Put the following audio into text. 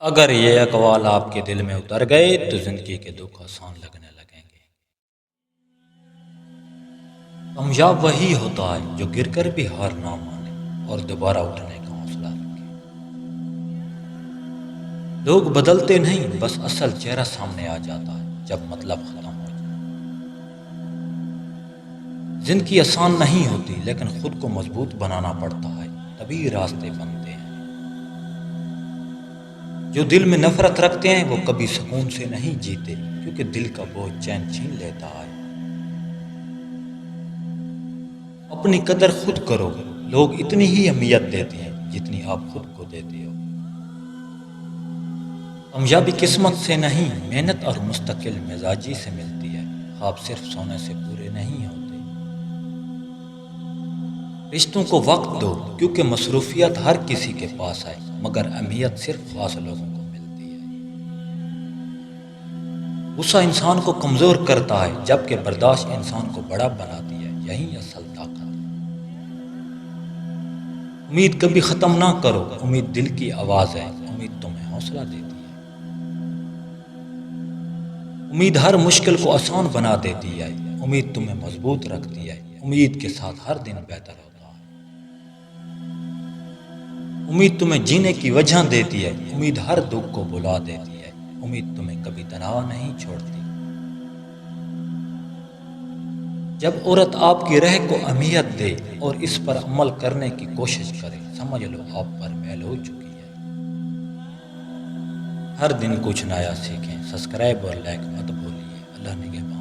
اگر یہ اقوال آپ کے دل میں اتر گئے تو زندگی کے دکھ آسان لگنے لگیں گے۔ کامیاب وہی ہوتا ہے جو گر کر بھی ہار نہ مانے اور دوبارہ اٹھنے کا حوصلہ رکھے۔ لوگ بدلتے نہیں، بس اصل چہرہ سامنے آ جاتا ہے جب مطلب ختم ہو جائے۔ زندگی آسان نہیں ہوتی، لیکن خود کو مضبوط بنانا پڑتا ہے، تبھی راستے بنتے ہیں۔ جو دل میں نفرت رکھتے ہیں وہ کبھی سکون سے نہیں جیتے، کیونکہ دل کا بوجھ چین چھین لیتا ہے۔ اپنی قدر خود کرو، لوگ اتنی ہی اہمیت دیتے ہیں جتنی آپ خود کو دیتے ہو۔ کامیابی قسمت سے نہیں، محنت اور مستقل مزاجی سے ملتی ہے۔ خواب صرف سونے سے پورے نہیں ہوتے۔ رشتوں کو وقت دو، کیونکہ مصروفیت ہر کسی کے پاس ہے، مگر اہمیت صرف خاص لوگوں کو ملتی ہے۔ غصہ انسان کو کمزور کرتا ہے، جبکہ برداشت انسان کو بڑا بناتی ہے۔ یہی اصل طاقت ہے۔ امید کبھی ختم نہ کرو، امید دل کی آواز ہے، امید تمہیں حوصلہ دیتی ہے۔ امید ہر مشکل کو آسان بنا دیتی ہے، امید تمہیں مضبوط رکھتی ہے۔ امید کے ساتھ ہر دن بہتر ہوتا ہے۔ امید تمہیں جینے کی وجہ دیتی ہے، امید ہر دکھ کو بھلا دیتی ہے۔ امید تمہیں کبھی تنہا نہیں چھوڑتی۔ جب عورت آپ کی رہ کو اہمیت دے اور اس پر عمل کرنے کی کوشش کرے، سمجھ لو آپ پر محل ہو چکی ہے۔ ہر دن کچھ نیا سیکھیں، سبسکرائب اور لائک مت بھولیے۔ اللہ نگہبان۔